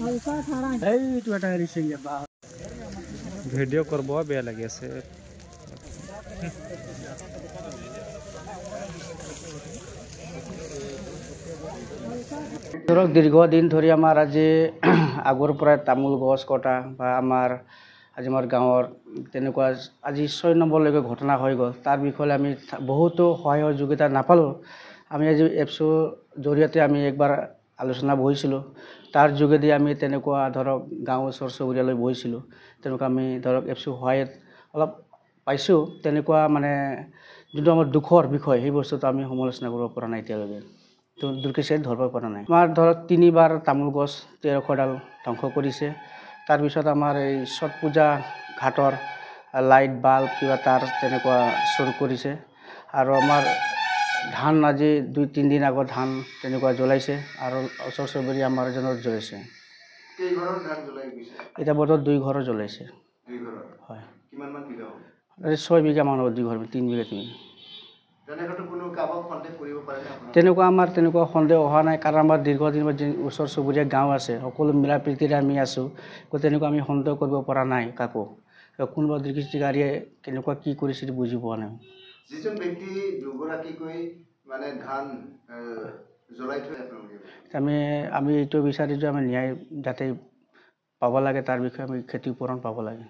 এইটো এটা এৰিছে ভিডিঅ' কৰিব বেয়া লাগি আছে ধৰক দীৰ্ঘদিন ধৰি আমাৰ আজি আগৰ পৰাই তামোল গছ কটা বা আমাৰ আজি আমাৰ গাঁৱৰ তেনেকুৱা আজি 6 নম্বৰলৈকে ঘটনা হৈ গ'ল তাৰ বিষয়ে আমি বহুতো সহায় সহযোগিতা নাপালোঁ আমি আজি এপছৰ জৰিয়তে আমি একবাৰ আলোচনা বহিছিলোঁ তাৰ যোগেদি আমি তেনেকুৱা ধৰক গাঁও ওচৰ চুবুৰীয়ালৈ বহিছিলোঁ তেনেকুৱা আমি ধৰক এপছৰ সহায়ত অলপ পাইছোঁ তেনেকুৱা মানে যোনটো আমাৰ দুখৰ বিষয় সেই বস্তুটো আমি সমালোচনা কৰিব পৰা নাই এতিয়ালৈকে তো দুৰ্গেশে ধৰিব পৰা নাই আমাৰ ধৰক 3বাৰ তামোল গছ 1300ডাল ধ্বংস কৰিছে তাৰপিছত আমাৰ এই ছট পূজা ঘাটৰ লাইট বাল্ব কিবা তাৰ তেনেকুৱা চুৰ কৰিছে আৰু আমাৰ ধান আজি 2-3 দিন আগত ধান তেনেকুৱা জ্বলাইছে আৰু ওচৰ চুবুৰীয়া আমাৰ জনৰ জ্বলাইছে কেই ঘৰৰ ধান জ্বলাই গৈছে এটা বতৰত 2 ঘৰৰ জ্বলাইছে 2 ঘৰৰ হয় কিমান মান বিঘা হ'ব 6 বিঘা মান 2 ঘৰ 3 বিঘা 3 তেনেকটো কোনো কাবাক সন্দেহ কৰিব পাৰে না তেনেকুৱা আমাৰ তেনেকুৱা সন্দেহ অহা নাই কাৰণ আমাৰ দীৰ্ঘদিন ওচৰ চুবুৰীয়া গাঁও আছে সকলো মিলা প্ৰীতিৰে আমি আছোঁ তেনেকুৱা আমি সন্দেহ কৰিব পৰা নাই কাকো কোনোবা দৃষ্টিকাৰীয়ে কেনেকুৱা কি কৰিছে বুজি পোৱা নাই যিজন ব্যক্তি দুগৰাকীকৈ মানে ধান জ্বলাই থৈ আপোনালোকে আমি এইটো বিচাৰিছোঁ আমি ন্যায় যাতে পাব লাগে তাৰ বিষয়ে আমি ক্ষতিপূৰণ পাব লাগে